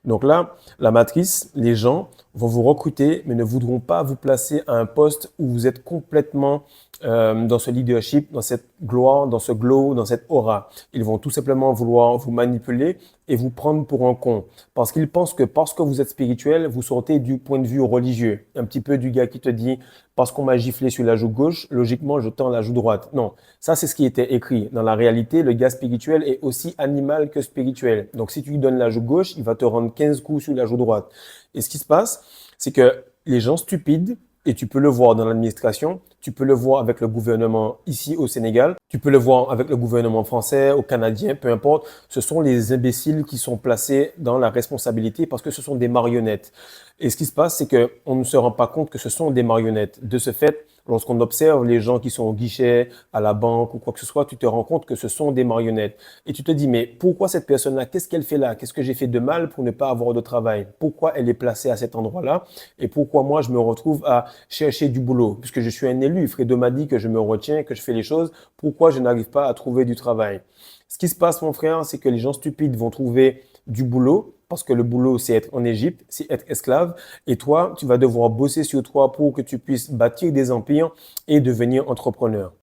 Donc là, la matrice, les gens vont vous recruter, mais ne voudront pas vous placer à un poste où vous êtes complètement dans ce leadership, dans cette gloire, dans ce glow, dans cette aura. Ils vont tout simplement vouloir vous manipuler et vous prendre pour un con. Parce qu'ils pensent que parce que vous êtes spirituel, vous sortez du point de vue religieux. Un petit peu du gars qui te dit, parce qu'on m'a giflé sur la joue gauche, logiquement, je tends la joue droite. Non, ça, c'est ce qui était écrit. Dans la réalité, le gars spirituel est aussi animal que spirituel. Donc, si tu lui donnes la joue gauche, il va te rendre 15 coups sur la joue droite. Et ce qui se passe, c'est que les gens stupides, et tu peux le voir dans l'administration, tu peux le voir avec le gouvernement ici au Sénégal, tu peux le voir avec le gouvernement français, au Canadien, peu importe. Ce sont les imbéciles qui sont placés dans la responsabilité parce que ce sont des marionnettes. Et ce qui se passe, c'est que on ne se rend pas compte que ce sont des marionnettes. De ce fait, lorsqu'on observe les gens qui sont au guichet, à la banque ou quoi que ce soit, tu te rends compte que ce sont des marionnettes. Et tu te dis, mais pourquoi cette personne-là, qu'est-ce qu'elle fait là? Qu'est-ce que j'ai fait de mal pour ne pas avoir de travail? Pourquoi elle est placée à cet endroit-là? Et pourquoi moi, je me retrouve à chercher du boulot? Puisque je suis un élu, Fredo m'a dit que je me retiens, que je fais les choses. Pourquoi je n'arrive pas à trouver du travail? Ce qui se passe, mon frère, c'est que les gens stupides vont trouver du boulot, parce que le boulot, c'est être en Égypte, c'est être esclave. Et toi, tu vas devoir bosser sur toi pour que tu puisses bâtir des empires et devenir entrepreneur.